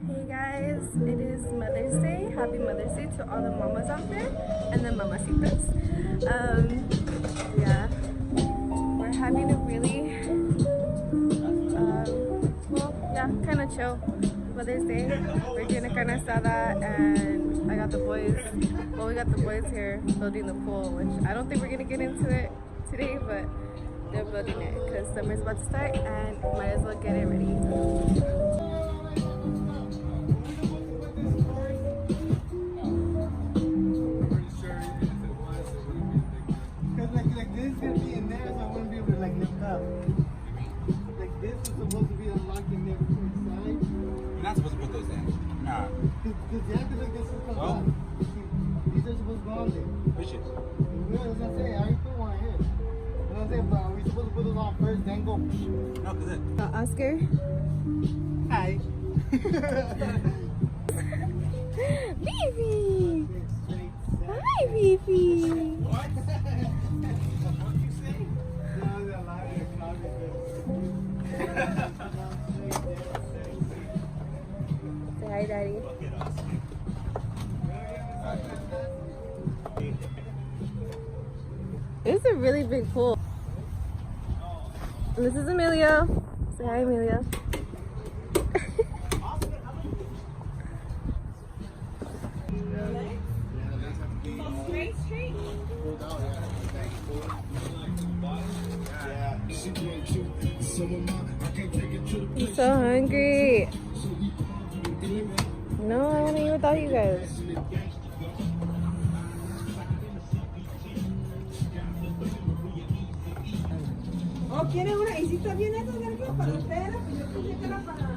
Hey guys, it is Mother's Day. Happy Mother's Day to all the mamas out there and the mamacitas. Yeah, we're having a really, kind of chill Mother's Day. We're doing a carne asada, and I got the boys. Well, we got the boys here building the pool, which I don't think we're gonna get into it today, but they're building it because summer's about to start, and might as well get it ready. Like this is gonna be in there, so I wouldn't be able to like lift up. Like this is supposed to be unlocking there inside. You're not supposed to put those in. Nah. Because you have to like this is come Well, out. These are supposed to go on there. push it. Yeah, that's what I'm saying. I already put one here. You know what I'm saying? But are we supposed to put those on first, then go? No, because it. Oscar. Hi. Beefy! Hi, Beefy! What? What did you say? Say hi, Daddy. This is a really big pool. And this is Emilio. Say hi, Emilio. I'm so hungry. No, I want to eat without you guys. ¿O quiere una? ¿Y si está bien eso, Sergio? Para ustedes, yo pensé que era para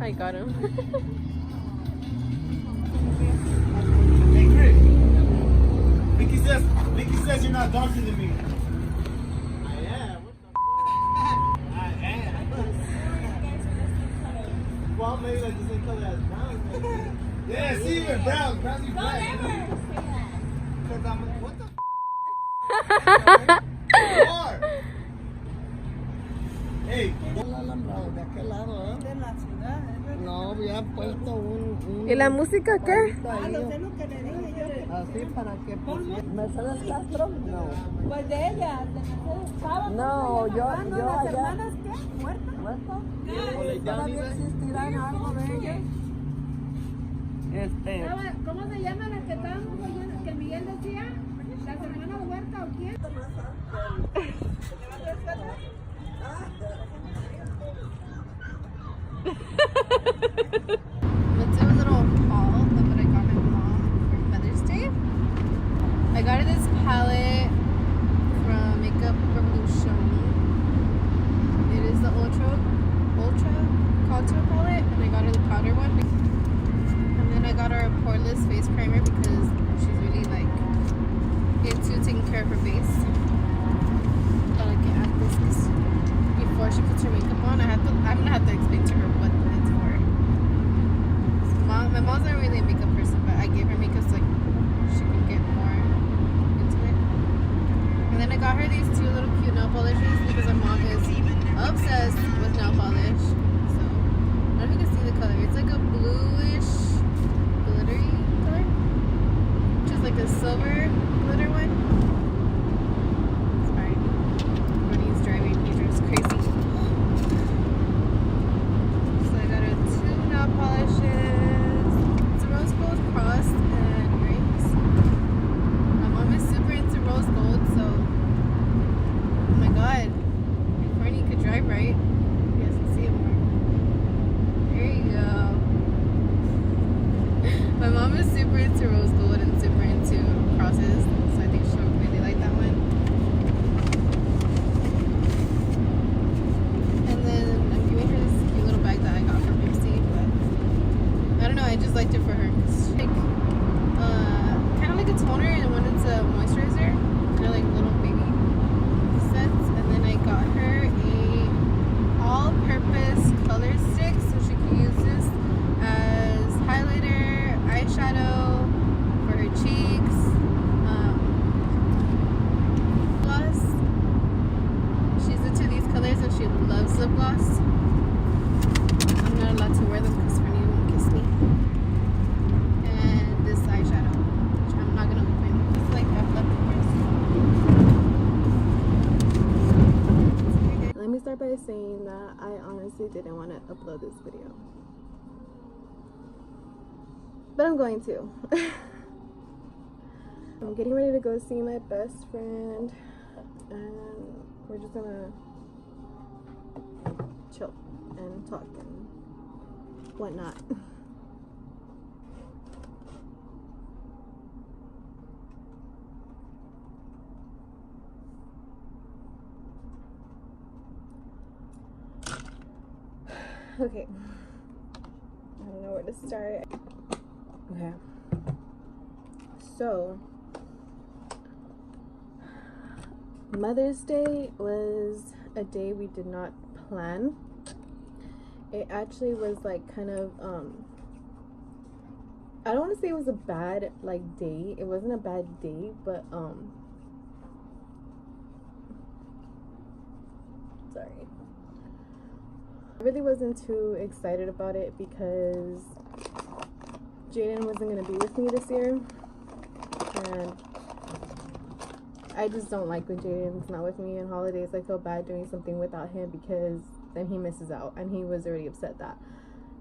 I got him. Hey, Chris. Vicky says you're not darker than me. I am. What the I am. Well, maybe like the same color as brown. Yeah, see, even brown. Brown's even black. Because I'm like, what the You are. Hey. de aquel lado, ¿eh? De la ciudad. No, había puesto un ¿Y la música qué? Ah, lo sé lo que le dije yo. así para que Mercedes Castro, no. Pues de ella, de Mercedes Sábado. No, yo ¿Las allá. hermanas qué? ¿Muertas? ¿Muerto? ¿Todavía existirán algo de ellos? ¿Cómo se llaman las que estábamos oyendo? Que Miguel decía, las hermanas Huerta o quién? Let's do a little haul of what I got my mom for Mother's Day. I got her this palette from Makeup Revolution. It is the Ultra Contour palette, and I got her the powder one. And then I got her a poreless face primer because she's really like into taking care of her face. But I can add this before she puts her makeup on. I'm gonna have to explain to her what it's for. My mom's not really a makeup person, but I gave her makeup so like she can get more into it. And then I got her these two little cute nail polishes because my mom is obsessed with nail polish. So I don't know if you can see the color. It's like a bluish glittery color, which is like a silver glitter one. Sorry, Fernie's driving. He drives crazy. So I got her two nail polishes. It's a rose gold cross and rings. My mom is super into rose gold, so oh my god, if Fernie could drive right, you guys can see it more. There you go. My mom is super into rose gold and super into crosses, so I think she'll really like that one. And then I'm giving her this cute little bag that I got from Pepsi, but I don't know, I just liked it for her. It's like, kind of like a toner, and one it's a moisturizer. They're like little baby sets. And then I got her a all-purpose color stick, so she can use this as honestly didn't want to upload this video, but I'm going to. I'm getting ready to go see my best friend, and we're just gonna chill and talk and whatnot. Okay, I don't know where to start. Okay, so Mother's Day was a day we did not plan. It actually was like kind of I don't want to say it was a bad like day. It wasn't a bad day, but sorry. I really wasn't too excited about it because Jaden wasn't going to be with me this year, and I just don't like when Jaden's not with me on holidays. I feel bad doing something without him because then he misses out, and he was already upset that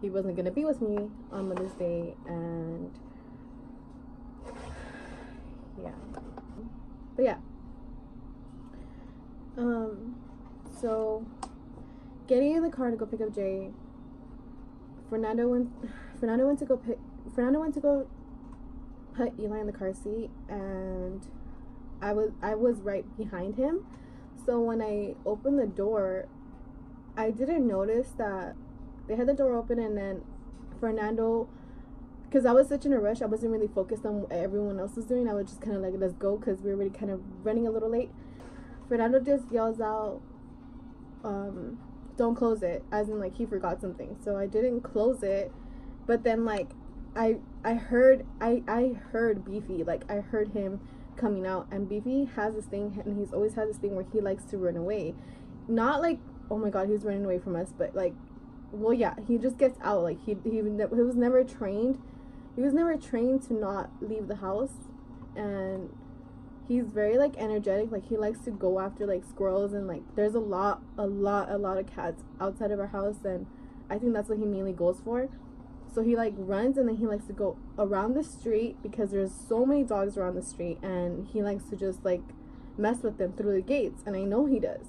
he wasn't going to be with me on Mother's Day. And yeah, but yeah, so getting in the car to go pick up Jay, Fernando went to go put Eli in the car seat, and I was right behind him. So when I opened the door, I didn't notice that they had the door open, and then Fernando, because I was such in a rush, I wasn't really focused on what everyone else was doing. I was just kind of like, let's go, because we were already kind of running a little late. Fernando just yells out, don't close it, as in like he forgot something. So I didn't close it, but then like I heard Beefy, like I heard him coming out, and Beefy has this thing, and he's always had this thing where he likes to run away. Not like, oh my god, he's running away from us, but like, well, yeah, he just gets out. Like he was never trained to not leave the house, and he's very like energetic. Like he likes to go after like squirrels, and like there's a lot of cats outside of our house, and I think that's what he mainly goes for. So he like runs, and then he likes to go around the street because there's so many dogs around the street, and he likes to just like mess with them through the gates, and I know he does.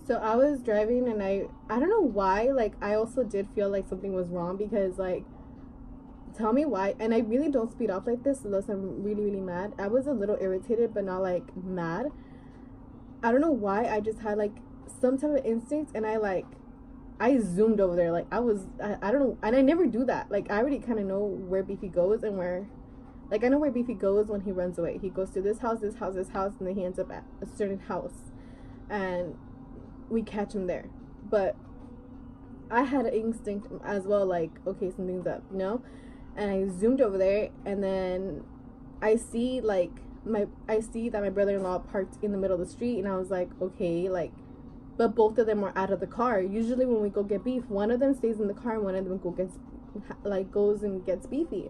So I was driving, and I don't know why, like I also did feel like something was wrong, because like, tell me why. And I really don't speed off like this unless I'm really mad. I was a little irritated, but not like mad. I don't know why, I just had like some type of instinct, and I zoomed over there. Like I don't know, and I never do that. Like I already kind of know where Beefy goes, and where, like I know where Beefy goes when he runs away. He goes to this house, and then he ends up at a certain house, and we catch him there. But I had an instinct as well, like, okay, something's up, you know? And I zoomed over there, and then I see that my brother-in-law parked in the middle of the street, and I was like, okay, like, but both of them are out of the car. Usually when we go get beef, one of them stays in the car and one of them goes and gets Beefy.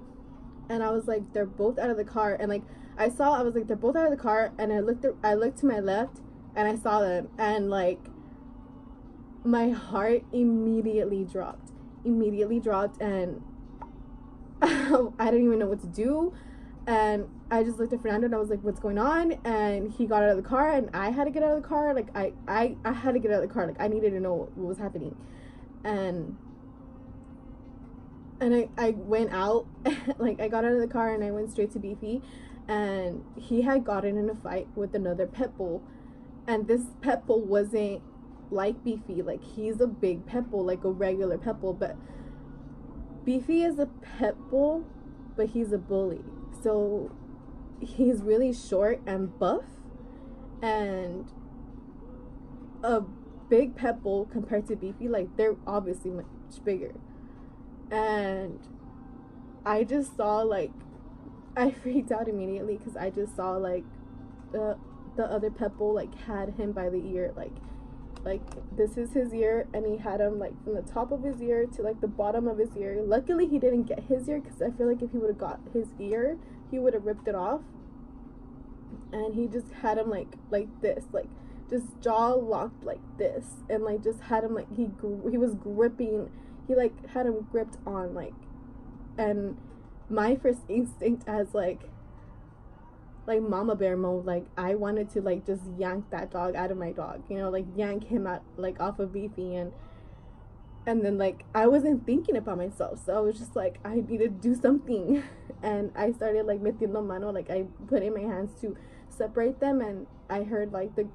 And I was like, they're both out of the car. And like I was like, they're both out of the car, and I looked to my left, and I saw them, and like my heart immediately dropped, and I didn't even know what to do. And I just looked at Fernando, and I was like, what's going on? And he got out of the car, and I had to get out of the car. Like I had to get out of the car. Like I needed to know what was happening. And I went out, like I got out of the car, and I went straight to Beefy, and he had gotten in a fight with another pit bull. And this pit bull wasn't like Beefy. Like he's a big pit bull, like a regular pit bull, but Beefy is a pit bull, but he's a bully. So he's really short and buff, and a big pit bull compared to Beefy, like they're obviously much bigger. And I just saw, like, I freaked out immediately, because I just saw like the other pit bull like had him by the ear, like this is his ear, and he had him like from the top of his ear to like the bottom of his ear. Luckily he didn't get his ear, because I feel like if he would have got his ear, he would have ripped it off. And he just had him like this, like just jaw locked like this, and like just had him like he was gripping, he like had him gripped on like, and my first instinct as like mama bear mode, like I wanted to like just yank that dog out of my dog, you know, like yank him out like off of Beefy, and then like I wasn't thinking about myself, so I was just like, I need to do something. And I started like metiendo mano, like I put in my hands to separate them, and I heard like the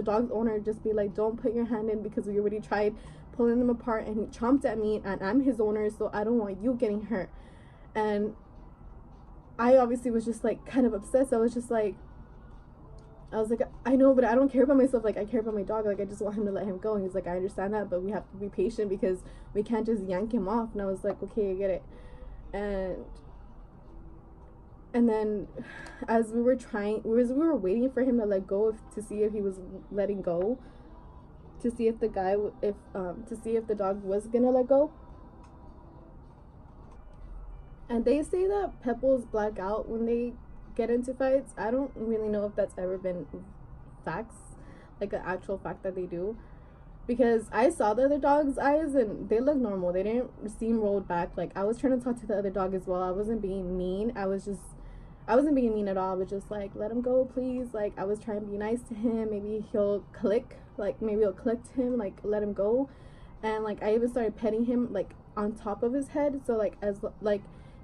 dog's owner just be like, don't put your hand in, because we already tried pulling them apart and he chomped at me, and I'm his owner, so I don't want you getting hurt. And I obviously was just like kind of upset, so I was like, I know, but I don't care about myself, like I care about my dog, like I just want him to let him go. And he's like, I understand that, but we have to be patient because we can't just yank him off. And I was like, okay, I get it. And then as we were waiting for him to let go, to see if he was letting go, to see if the dog was gonna let go. And they say that Pepples black out when they get into fights. I don't really know if that's ever been facts, like an actual fact that they do, because I saw the other dog's eyes and they look normal. They didn't seem rolled back. Like I was trying to talk to the other dog as well. I wasn't being mean. I wasn't being mean at all. I was just like, let him go, please. Like I was trying to be nice to him. Maybe he'll click. Like maybe it'll click to him. Like let him go. And like I even started petting him like on top of his head. So like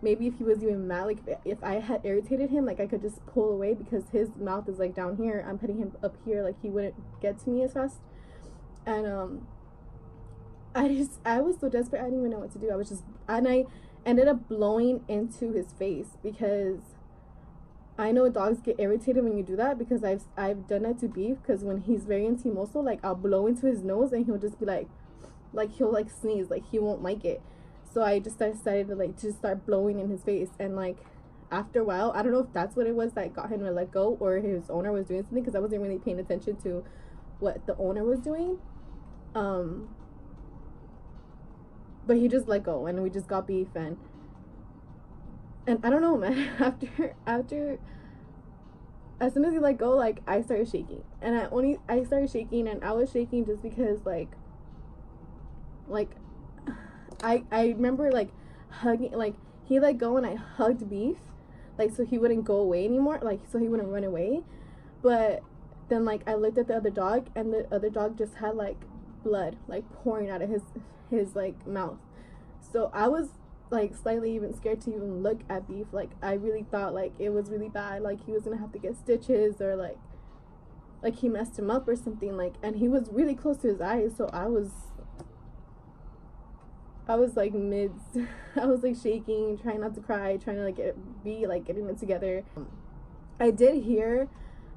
maybe if he was even mad, like if I had irritated him, like I could just pull away, because his mouth is like down here. I'm putting him up here, like he wouldn't get to me as fast. And I was so desperate, I didn't even know what to do. I ended up blowing into his face, because I know dogs get irritated when you do that, because I've done that to Beef, because when he's very intimoso, like I'll blow into his nose and he'll just be like he'll like sneeze, like he won't like it. So I just decided to like just start blowing in his face. And like after a while, I don't know if that's what it was that got him to let go, or his owner was doing something, because I wasn't really paying attention to what the owner was doing. But he just let go, and we just got Beef, and I don't know, man. After as soon as he let go, like I started shaking, and I started shaking, and I was shaking just because like I remember like hugging, like he let go and I hugged Beef, like so he wouldn't go away anymore, like so he wouldn't run away. But then like I looked at the other dog, and the other dog just had like blood like pouring out of his like mouth. So I was like slightly even scared to even look at Beef. Like I really thought like it was really bad, like he was gonna have to get stitches, or like he messed him up or something, like, and he was really close to his eyes. So I was like I was like shaking, trying not to cry, trying to like getting it together. I did hear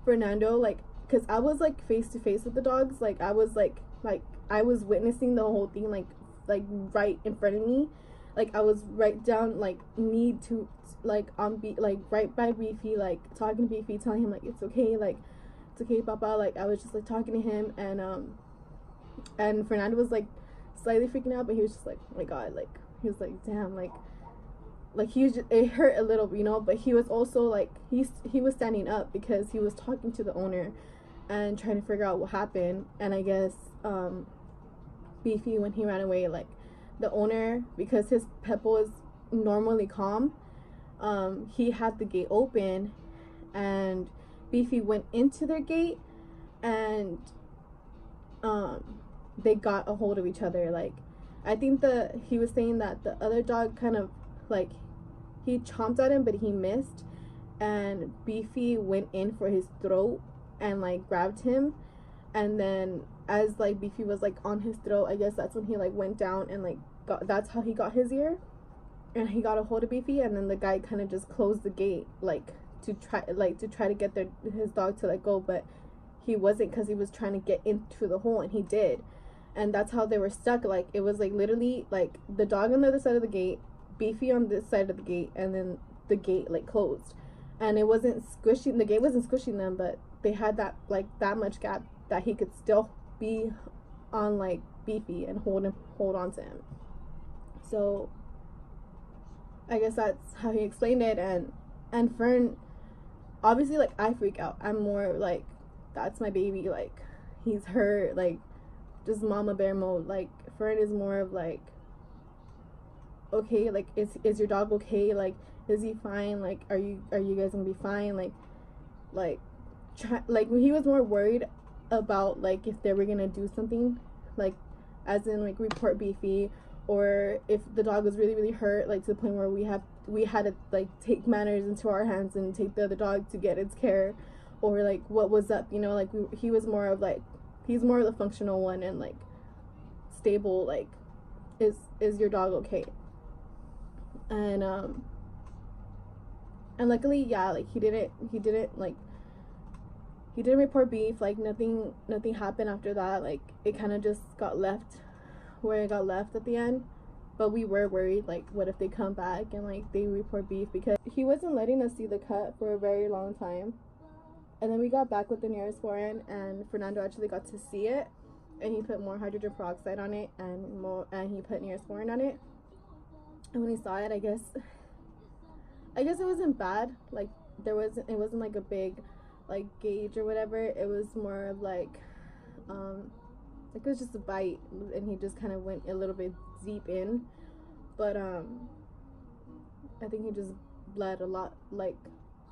Fernando, like, because I was like face to face with the dogs, like I was like I was witnessing the whole thing, like right in front of me, like I was right down, like knee to like on like right by Beefy, like talking to Beefy, telling him like it's okay, Papa. Like I was just like talking to him, and Fernando was like slightly freaking out, but he was just like, oh my god, like he was like, damn, like he was just, it hurt a little, you know. But he was also like he was standing up, because he was talking to the owner and trying to figure out what happened. And I guess Beefy, when he ran away, like the owner, because his Peppo is normally calm, he had the gate open, and Beefy went into their gate, and they got a hold of each other. Like I think he was saying that the other dog kind of like he chomped at him, but he missed, and Beefy went in for his throat and like grabbed him. And then as like Beefy was like on his throat, I guess that's when he like went down and like that's how he got his ear, and he got a hold of Beefy. And then the guy kind of just closed the gate, like to try to get his dog to let go, but he wasn't, because he was trying to get into the hole, and he did. And that's how they were stuck. Like it was like literally like the dog on the other side of the gate, Beefy on this side of the gate, and then the gate like closed. And it wasn't squishing, the gate wasn't squishing them, but they had that like that much gap that he could still be on like Beefy and hold on to him. So I guess that's how he explained it. And Fern, obviously, like I freak out. I'm more like that's my baby, like he's hurt, like just mama bear mode. Like Fern is more of like, okay, like is your dog okay, like is he fine, like are you guys gonna be fine, like he was more worried about like if they were gonna do something, like as in like report Beefy, or if the dog was really hurt, like to the point where we had to like take matters into our hands and take the other dog to get its care, or like what was up, you know, like he was more of like, he's more of the functional one and like stable, like is your dog okay? And luckily, yeah, like he didn't report beef, like nothing happened after that. Like it kind of just got left where it got left at the end. But we were worried, like what if they come back and like they report beef, because he wasn't letting us see the cut for a very long time. And then we got back with the Neosporin, and Fernando actually got to see it, and he put more hydrogen peroxide on it, and he put Neosporin on it. And when he saw it, I guess it wasn't bad. Like it wasn't like a big like gauge or whatever. It was more of like it was just a bite, and he just kind of went a little bit deep in. But I think he just bled a lot, like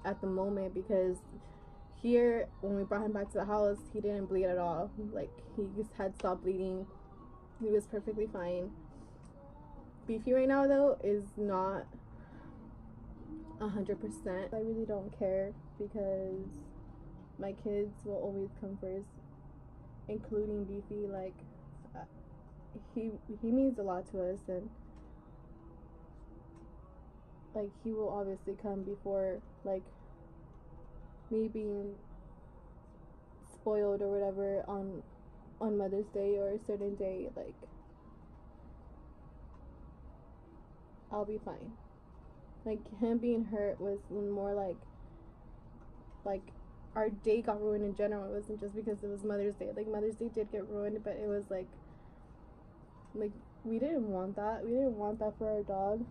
at the moment, because here when we brought him back to the house, he didn't bleed at all. Like he just had stopped bleeding. He was perfectly fine. Beefy right now though is not 100%. I really don't care, because my kids will always come first, including Beefy. Like he means a lot to us, and like he will obviously come before like me being spoiled or whatever on Mother's Day or a certain day. Like I'll be fine. Like him being hurt was more like our day got ruined in general. It wasn't just because it was Mother's Day. Like Mother's Day did get ruined, but it was like we didn't want that. We didn't want that for our dog.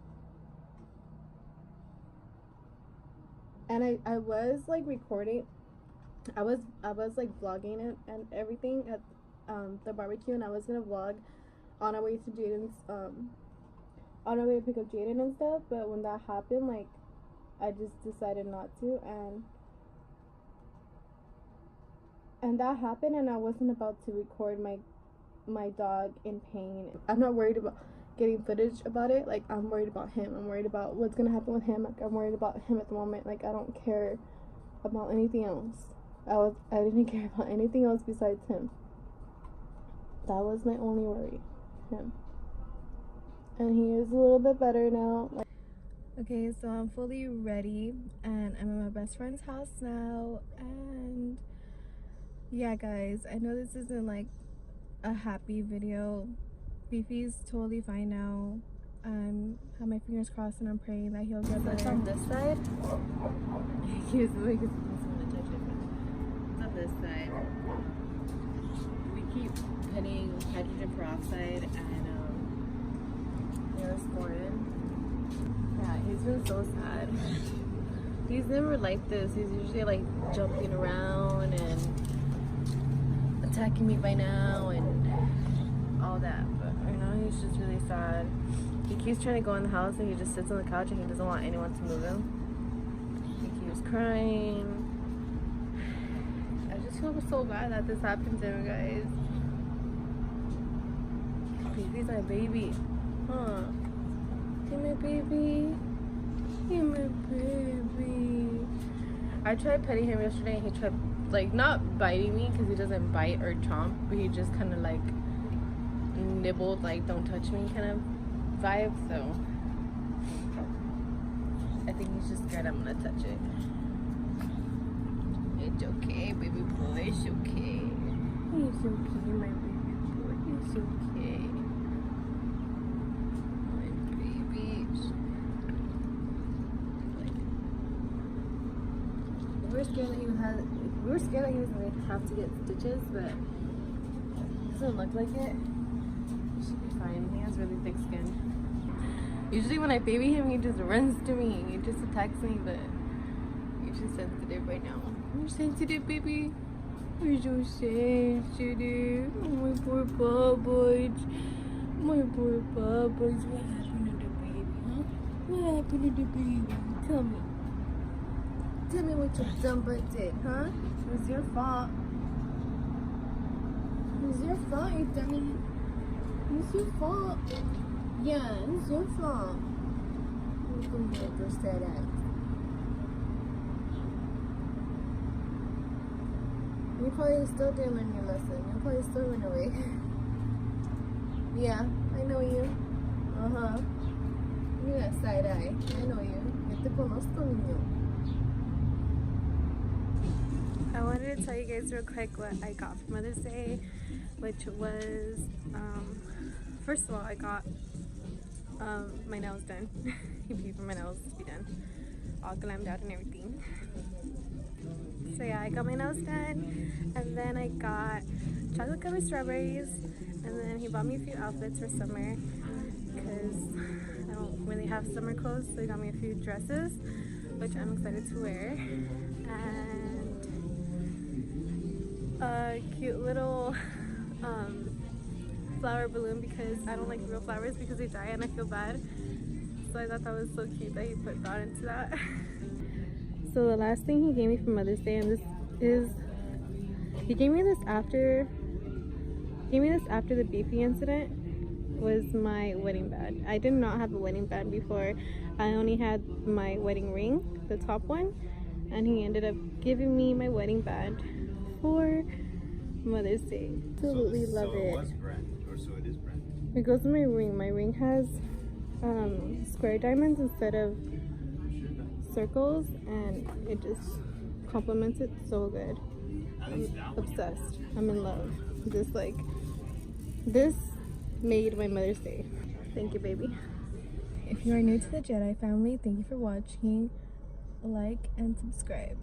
And I was like recording. I was like vlogging it and everything at the barbecue, and I was gonna vlog on our way to Jaden's on our way to pick up Jaden and stuff. But when that happened, like I just decided not to, and that happened, and I wasn't about to record my dog in pain. I'm not worried about getting footage about it. Like I'm worried about him. I'm worried about what's gonna happen with him. Like I'm worried about him at the moment. Like I don't care about anything else. I didn't care about anything else besides him. That was my only worry, him. And he is a little bit better now. Okay, so I'm fully ready, and I'm at my best friend's house now. And yeah, guys, I know this isn't like a happy video. Beefy's totally fine now. I have my fingers crossed, and I'm praying that he'll get better. It's on this side. He was like, it's gonna touch it. It's on this side. We keep putting hydrogen peroxide and Neosporin. Yeah, he's been so sad. He's never like this. He's usually like jumping around and attacking me by now and all that, but right now he's just really sad. He keeps trying to go in the house, and he just sits on the couch, and he doesn't want anyone to move him. He keeps crying. I just feel so bad that this happened to him, guys. Beefy's my baby. Huh? Hey, my baby. Hey, my baby. I tried petting him yesterday, and he tried, like, not biting me, because he doesn't bite or chomp, but he just kind of, like, nibbled, like, don't touch me kind of vibe. So I think he's just scared I'm gonna touch it. It's okay, baby boy. It's okay. It's okay, my baby boy. It's okay. My baby. We were scared that he was gonna have to get stitches, but it doesn't look like it. He should be fine. He has really thick skin. Usually when I baby him, he just runs to me. He just attacks me, but he's just sensitive right now. You're sensitive, baby. You're so sensitive. Oh, my poor Bubbles. My poor Bubbles. What happened to the baby, huh? What happened to the baby? Tell me. Tell me what your dumb butt did, huh? It was your fault. It was your fault, you dummy. It was your fault. Yeah, it was your fault. Welcome here, go sad ass. You probably still didn't learn your lesson. You probably still went away. Yeah, I know you. Uh-huh. You got side eye. I know you. Yo te conozco, niño. I wanted to tell you guys real quick what I got for Mother's Day, which was, first of all, I got my nails done. He paid for my nails to be done, all glammed out and everything. So yeah, I got my nails done, and then I got chocolate covered strawberries, and then he bought me a few outfits for summer because I don't really have summer clothes, so he got me a few dresses, which I'm excited to wear, and a cute little flower balloon because I don't like real flowers because they die and I feel bad. So I thought that was so cute that he put thought into that. So the last thing he gave me for Mother's Day, and this is, he gave me this after the beefy incident, was my wedding band. I did not have a wedding band before. I only had my wedding ring, the top one, and he ended up giving me my wedding band for Mother's Day. Absolutely love it. So it was brand, or so it is brand. It goes in my ring. My ring has square diamonds instead of circles, and it just complements it so good. I'm obsessed. I'm in love. This made my Mother's Day. Thank you, baby. If you are new to the JEDI family, thank you for watching. Like and subscribe.